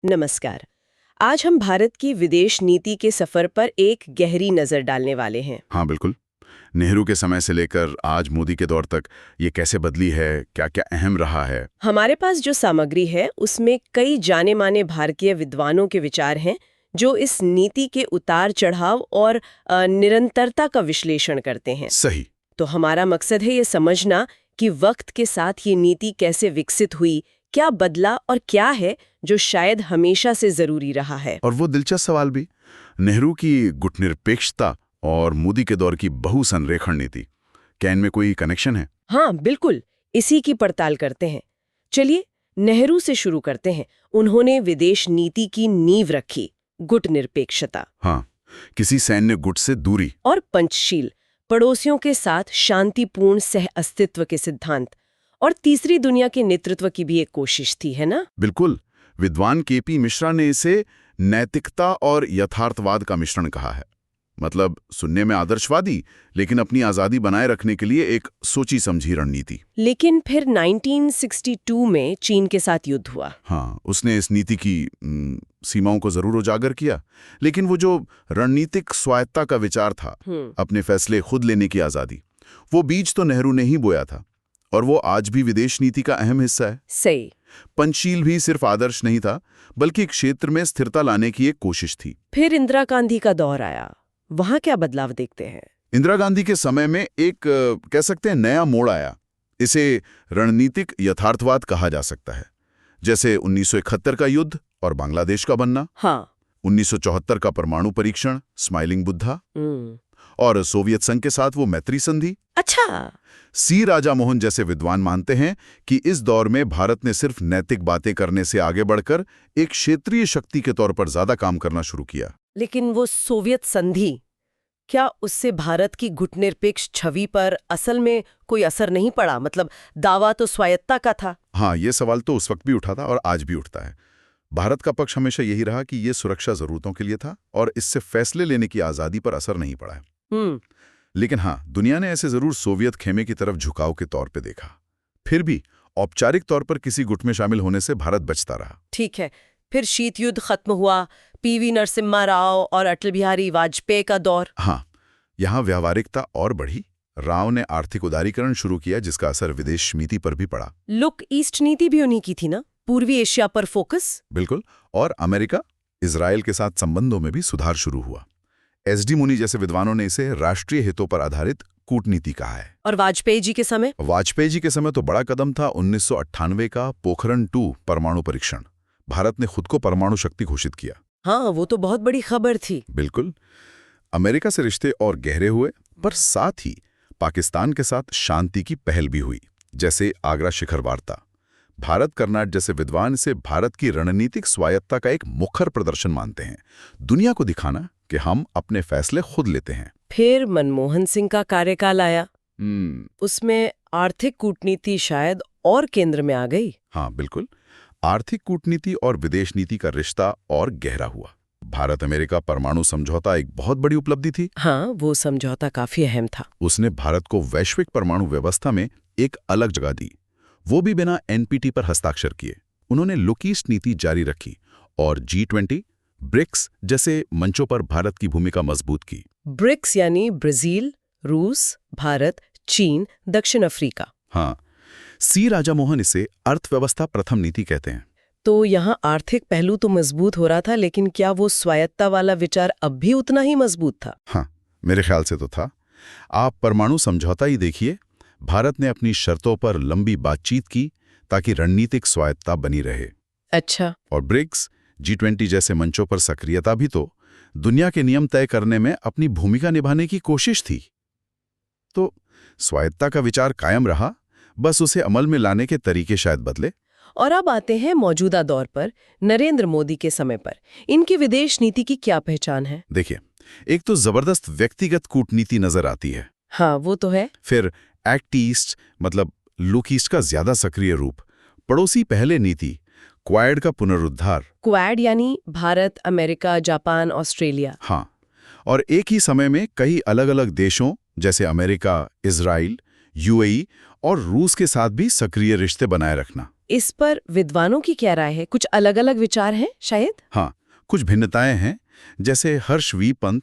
नमस्कार। आज हम भारत की विदेश नीति के सफर पर एक गहरी नजर डालने वाले हैं। हाँ बिल्कुल। नेहरू के समय से लेकर आज मोदी के दौर तक ये कैसे बदली है, क्या क्या अहम रहा है। हमारे पास जो सामग्री है उसमें कई जाने माने भारतीय विद्वानों के विचार हैं जो इस नीति के उतार चढ़ाव और निरंतरता का विश्लेषण करते हैं। सही। तो हमारा मकसद है ये समझना कि वक्त के साथ ये नीति कैसे विकसित हुई, क्या बदला और क्या है जो शायद हमेशा से जरूरी रहा है। और वो दिलचस्प सवाल भी, नेहरू की गुटनिरपेक्षता और मोदी के दौर की बहुसंरेखण नीति, क्या इनमें कोई कनेक्शन है? हाँ बिल्कुल, इसी की पड़ताल करते हैं। चलिए नेहरू से शुरू करते हैं। उन्होंने विदेश नीति की नींव रखी, गुटनिरपेक्षता। हाँ, किसी सैन्य गुट से दूरी और पंचशील, पड़ोसियों के साथ शांतिपूर्ण सह अस्तित्व के सिद्धांत, और तीसरी दुनिया के नेतृत्व की भी एक कोशिश थी, है ना? बिल्कुल। विद्वान केपी मिश्रा ने इसे नैतिकता और यथार्थवाद का मिश्रण कहा है। मतलब सुनने में आदर्शवादी, लेकिन अपनी आजादी बनाए रखने के लिए एक सोची समझी रणनीति। लेकिन फिर 1962 में चीन के साथ युद्ध हुआ। हाँ, उसने इस नीति की सीमाओं को जरूर उजागर किया, लेकिन वो जो रणनीतिक स्वायत्ता का विचार था, अपने फैसले खुद लेने की आजादी, वो बीज तो नेहरू ने ही बोया था, और वो आज भी विदेश नीति का अहम हिस्सा है। सही। पंचशील भी सिर्फ आदर्श नहीं था, बल्कि एक क्षेत्र में स्थिरता लाने की एक कोशिश थी। फिर इंदिरा गांधी का दौर आया, वहां क्या बदलाव देखते हैं? इंदिरा गांधी के समय में एक कह सकते हैं नया मोड़ आया। इसे रणनीतिक यथार्थवाद कहा जा सकता है। जैसे 1971 का युद्ध और बांग्लादेश का बनना। हाँ। 1974 का परमाणु परीक्षण, स्माइलिंग बुद्धा। और सोवियत संघ के साथ वो मैत्री संधि। अच्छा। सी राजा मोहन जैसे विद्वान मानते हैं कि इस दौर में भारत ने सिर्फ नैतिक बातें करने से आगे बढ़कर एक क्षेत्रीय शक्ति के तौर पर ज्यादा काम करना शुरू किया। लेकिन वो सोवियत संधि, क्या उससे भारत की गुटनिरपेक्ष छवि पर असल में कोई असर नहीं पड़ा? मतलब दावा तो स्वायत्ता का था। हाँ, ये सवाल तो उस वक्त भी उठा था और आज भी उठता है। भारत का पक्ष हमेशा यही रहा कि ये सुरक्षा जरूरतों के लिए था और इससे फैसले लेने की आजादी पर असर नहीं पड़ा है। लेकिन हाँ, दुनिया ने ऐसे जरूर सोवियत खेमे की तरफ झुकाव के तौर पे देखा। फिर भी औपचारिक तौर पर किसी गुट में शामिल होने से भारत बचता रहा। ठीक है। फिर शीत युद्ध खत्म हुआ, पीवी नरसिम्हा राव और अटल बिहारी वाजपेयी का दौर। हाँ, यहाँ व्यावहारिकता और बढ़ी। राव ने आर्थिक उदारीकरण शुरू किया, जिसका असर विदेश नीति पर भी पड़ा। लुक ईस्ट नीति भी उन्हीं की थी ना, पूर्वी एशिया पर फोकस। बिल्कुल। और अमेरिका, इजराइल के साथ संबंधों में भी सुधार शुरू हुआ। एसडी मुनी जैसे विद्वानों ने इसे राष्ट्रीय हितों पर आधारित कूटनीति कहा है। और वाजपेयी जी के समय? वाजपेयी जी के समय तो बड़ा कदम था 1998 का पोखरण 2 परमाणु परीक्षण। भारत ने खुद को परमाणु शक्ति घोषित किया। हाँ, वो तो बहुत बड़ी खबर थी। बिल्कुल। अमेरिका से रिश्ते और गहरे हुए, पर साथ ही पाकिस्तान के साथ शांति की पहल भी हुई, जैसे आगरा शिखर वार्ता। भारत कर्नाट जैसे विद्वान इसे भारत की रणनीतिक स्वायत्ता का एक मुखर प्रदर्शन मानते हैं, दुनिया को दिखाना कि हम अपने फैसले खुद लेते हैं। फिर मनमोहन सिंह का कार्यकाल आया। उसमें आर्थिक कूटनीति शायद और केंद्र में आ गई। हाँ बिल्कुल। आर्थिक कूटनीति और विदेश नीति का रिश्ता और गहरा हुआ। भारत अमेरिका परमाणु समझौता एक बहुत बड़ी उपलब्धि थी। हाँ, वो समझौता काफी अहम था। उसने भारत को वैश्विक परमाणु व्यवस्था में एक अलग जगह दी, वो भी बिना एनपीटी पर हस्ताक्षर किए। उन्होंने लुक ईस्ट नीति जारी रखी और G20, ब्रिक्स जैसे मंचों पर भारत की भूमिका मजबूत की। ब्रिक्स यानी ब्राजील, रूस, भारत, चीन, दक्षिण अफ्रीका। हाँ, सी राजा मोहन इसे अर्थव्यवस्था प्रथम नीति कहते हैं। तो यहाँ आर्थिक पहलू तो मजबूत हो रहा था, लेकिन क्या वो स्वायत्ता वाला विचार अब भी उतना ही मजबूत था? हाँ, मेरे ख्याल से तो था। आप परमाणु समझौता ही देखिए। भारत ने अपनी शर्तों पर लंबी बातचीत की ताकि रणनीतिक स्वायत्ता बनी रहे। अच्छा। और ब्रिक्स, G20 जैसे मंचों पर सक्रियता भी तो दुनिया के नियम तय करने में अपनी भूमिका निभाने की कोशिश थी। तो स्वायत्ता का विचार कायम रहा, बस उसे अमल में लाने के तरीके शायद बदले। और अब आते हैं मौजूदा दौर पर, नरेंद्र मोदी के समय पर। इनकी विदेश नीति की क्या पहचान है? देखिए, एक तो जबरदस्त व्यक्तिगत कूटनीति नजर आती है। हाँ, वो तो है। फिर एक्ट ईस्ट मतलब लुक ईस्ट का ज्यादा सक्रिय रूप, पड़ोसी पहले नीति, क्वाड का पुनरुद्धार। क्वाड यानी भारत, अमेरिका, जापान, ऑस्ट्रेलिया। हाँ, और एक ही समय में कई अलग अलग देशों जैसे अमेरिका, इजराइल, यूएई और रूस के साथ भी सक्रिय रिश्ते बनाए रखना। इस पर विद्वानों की क्या राय है? कुछ अलग-अलग विचार हैं शायद? हाँ, कुछ भिन्नताएं हैं। जैसे हर्ष वी पंत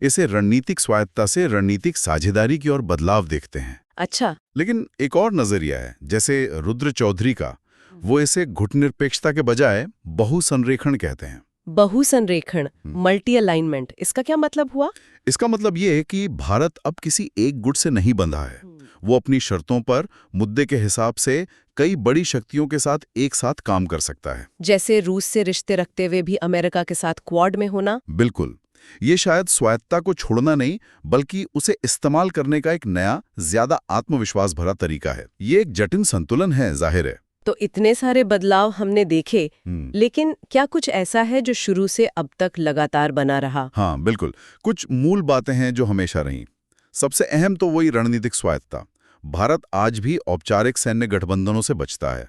इसे रणनीतिक स्वायत्तता से रणनीतिक साझेदारी की ओर बदलाव देखते हैं। अच्छा। लेकिन एक और नजरिया है, जैसे रुद्र चौधरी का, वो इसे गुटनिरपेक्षता के बजाय बहुसंरेखण कहते हैं। बहुसंरेखण, मल्टी अलाइनमेंट, इसका क्या मतलब हुआ? इसका मतलब ये है कि भारत अब किसी एक गुट से नहीं बंधा है। वो अपनी शर्तों पर मुद्दे के हिसाब से कई बड़ी शक्तियों के साथ एक साथ काम कर सकता है। जैसे रूस से रिश्ते रखते हुए भी अमेरिका के साथ क्वाड में होना। बिल्कुल। ये शायद स्वायत्तता को छोड़ना नहीं, बल्कि उसे इस्तेमाल करने का एक नया, ज्यादा आत्मविश्वास भरा तरीका है। ये एक जटिल संतुलन है, जाहिर है। तो इतने सारे बदलाव हमने देखे, लेकिन क्या कुछ ऐसा है जो शुरू से अब तक लगातार बना रहा? हाँ, बिल्कुल। कुछ मूल बातें हैं जो हमेशा रहीं। सबसे अहम तो वही रणनीतिक स्वायत्तता। भारत आज भी औपचारिक सैन्य गठबंधनों से बचता है।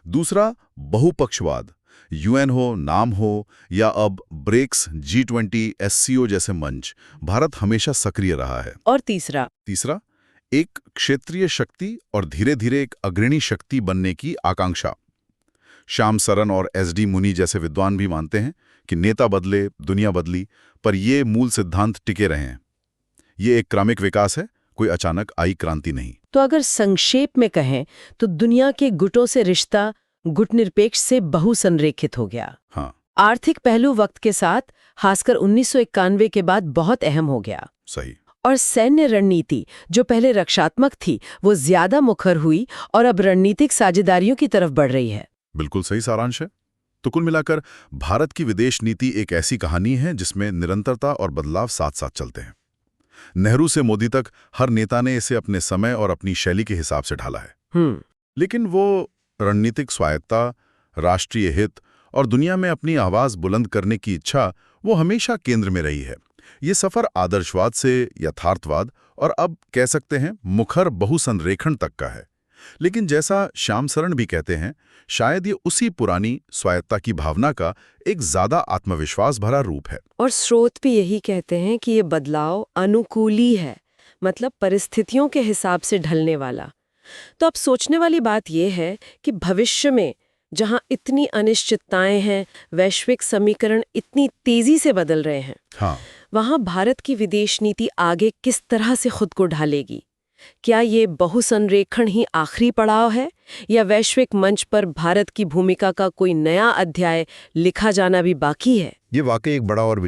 दूसरा, बहुपक्षवाद। यूएन हो, नाम हो, या अब ब्रिक्स, G20, SCO जैसे मंच, भारत हमेशा सक्रिय रहा है। और तीसरा, एक क्षेत्रीय शक्ति और धीरे धीरे एक अग्रणी शक्ति बनने की आकांक्षा। श्याम सरन और SD मुनि जैसे विद्वान भी मानते हैं कि नेता बदले, दुनिया बदली, पर ये मूल सिद्धांत टिके रहे हैं। ये एक क्रमिक विकास है, कोई अचानक आई क्रांति नहीं। तो अगर संक्षेप में कहें तो दुनिया के गुटों से रिश्ता गुटनिरपेक्ष से बहुसंरेखित हो गया। हाँ, आर्थिक पहलू वक्त के साथ, खासकर 1991 के बाद बहुत अहम हो गया। सही। और सैन्य रणनीति जो पहले रक्षात्मक थी, वो ज्यादा मुखर हुई और अब रणनीतिक साझेदारियों की तरफ बढ़ रही है। बिल्कुल सही सारांश है। तो कुल मिलाकर भारत की विदेश नीति एक ऐसी कहानी है जिसमें निरंतरता और बदलाव साथ साथ चलते हैं। नेहरू से मोदी तक हर नेता ने इसे अपने समय और अपनी शैली के हिसाब से ढाला है। लेकिन वो रणनीतिक स्वायत्तता, राष्ट्रीय हित और दुनिया में अपनी आवाज बुलंद करने की इच्छा, वो हमेशा केंद्र में रही है। ये सफर आदर्शवाद से यथार्थवाद और अब कह सकते हैं मुखर बहुसंरेखण तक का है। लेकिन जैसा श्याम सरन भी कहते हैं, शायद ये उसी पुरानी स्वायत्तता की भावना का एक ज्यादा आत्मविश्वास भरा रूप है। और स्रोत भी यही कहते हैं कि ये बदलाव अनुकूली है, मतलब परिस्थितियों के हिसाब से ढलने वाला। तो अब सोचने वाली बात यह है कि भविष्य में जहां इतनी अनिश्चितताएं हैं, वैश्विक समीकरण इतनी तेजी से बदल रहे हैं, हाँ, वहां भारत की विदेश नीति आगे किस तरह से खुद को ढालेगी? क्या ये बहुसंरेखण ही आखिरी पड़ाव है, या वैश्विक मंच पर भारत की भूमिका का कोई नया अध्याय लिखा जाना भी बाकी है? ये वाकई एक बड़ा और